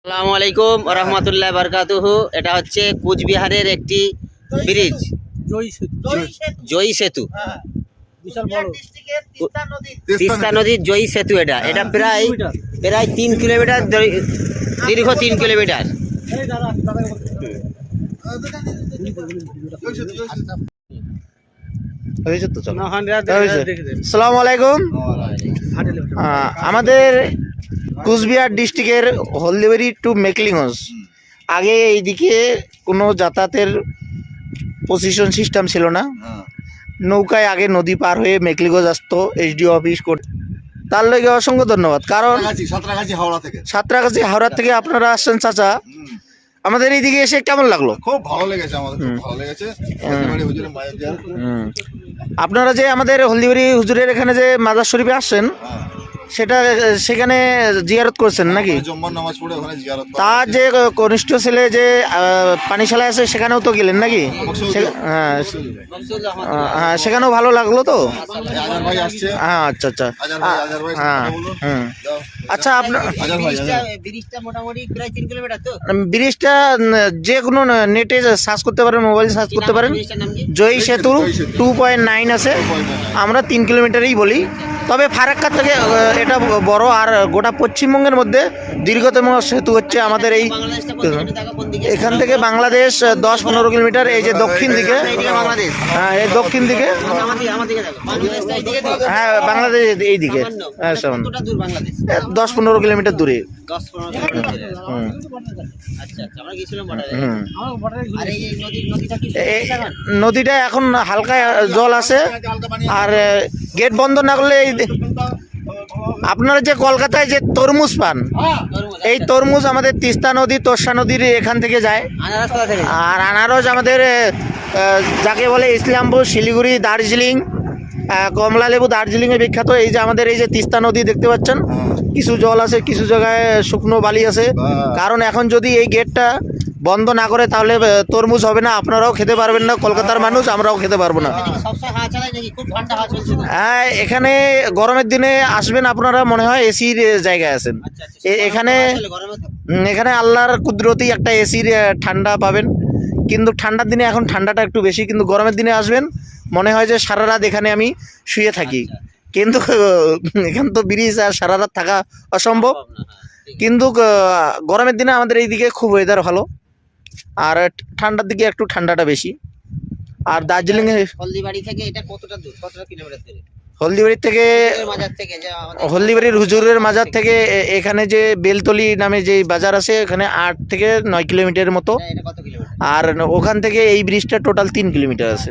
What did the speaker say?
আসসালামু আলাইকুম ওয়া রাহমাতুল্লাহি ওয়া বারাকাতুহু। এটা হচ্ছে কোচবিহারের একটি ব্রিজ, জয়ী সেতু। তিস্তা নদীর জয়ী সেতু। এটা প্রায় 3 কিলোমিটার দীর্ঘ, 3 কিলোমিটার। আসসালামু আলাইকুম। আমাদের কুচবিহার ডিস্ট্রিক্টের হলদিবাড়ি টু মেকলিগঞ্জ, আগে এইদিকে কোনো যাতায়াতের পজিশন সিস্টেম ছিল না। নৌকায় আগে নদী পার হয়ে মেকলিগঞ্জ আসতো এসডিও অফিস করতে। তার লাগে অসংখ্য ধন্যবাদ। কারণ সাঁতরাগাছি হাওড়া থেকে আপনারা আসছেন চাচা, আমাদের এইদিকে এসে কেমন লাগলো? খুব ভালো লেগেছে, আমাদের খুব ভালো লেগেছে। আপনারা যে আমাদের হলদিবাড়ি হুজুরের এখানে যে মাজার শরীফে আসছেন, সেখানে জিয়ারত করছেন নাকি? তার যে কনিষ্ঠ ছেলে যে পানিশালায় আছে সেখানেও তো গেলেন নাকি? হ্যাঁ, সেখানেও ভালো লাগলো তো। হ্যাঁ, আচ্ছা আচ্ছা। হ্যাঁ, আচ্ছা, আপনার ব্রিজটা যে কোনো নেটে সার্চ করতে পারেন, মোবাইলে সার্চ করতে পারেন। জয়ী সেতু 2.9 আছে, আমরা 3 কিলোমিটারই বলি। তবে ফারাক্কা থেকে এটা বড়, আর গোটা পশ্চিমবঙ্গের মধ্যে দীর্ঘতম সেতু হচ্ছে আমাদের এই। এখান থেকে বাংলাদেশ 10-15 কিলোমিটার। এই যে দক্ষিণ দিকে, হ্যাঁ, এই দক্ষিণ দিকে, হ্যাঁ, বাংলাদেশ এই দিকে 10-15 কিলোমিটার দূরে। নদীটা এখন হালকা জল আছে, আর গেট বন্ধ না করলে আপনারা যে কলকাতায় যে তরমুজ পান, এই তরমুজ আমাদের তিস্তা নদী, তোর্ষা নদীর এখান থেকে যায়। আর আনারস আমাদের যাকে বলে ইসলামপুর, শিলিগুড়ি, দার্জিলিং, কমলা লেবু দার্জিলিংয়ে বিখ্যাত। এই যে আমাদের এই যে তিস্তা নদী দেখতে পাচ্ছেন, কিছু জল আছে, কিছু জায়গায় শুকনো বালি আছে। কারণ এখন যদি এই গেটটা বন্ধ না করে তাহলে তরমুজ হবে না, আপনারাও খেতে পারবেন না, কলকাতার মানুষ আমরাও খেতে পারবো না। হ্যাঁ, এখানে গরমের দিনে আসবেন আপনারা, মনে হয় এসির জায়গায় আছেন। এখানে আল্লাহর কুদরতি একটা এসির ঠান্ডা পাবেন। কিন্তু ঠান্ডার দিনে এখন ঠান্ডাটা একটু বেশি, কিন্তু গরমের দিনে আসবেন মনে হয় যে সারা রাত এখানে আমি শুয়ে থাকি। কিন্তু এখান তো ব্রিজ, আর সারা রাত থাকা অসম্ভব। কিন্তু গরমের দিনে আমাদের এইদিকে খুব ওয়েদার ভালো, আর ঠান্ডার দিকে একটু ঠান্ডাটা বেশি। আর দার্জিলিং এ হলদিবাড়ি থেকে এটা কতটা দূর, কতটা কিলোমিটার দূরে? হলদিবাড়ির হুজুরের মাজার থেকে এখানে যে বেলতলি নামে যে বাজার আছে, এখানে 8 থেকে 9 কিলোমিটারের মতো। আর ওখান থেকে এই ব্রিজটা টোটাল 3 কিলোমিটার আছে।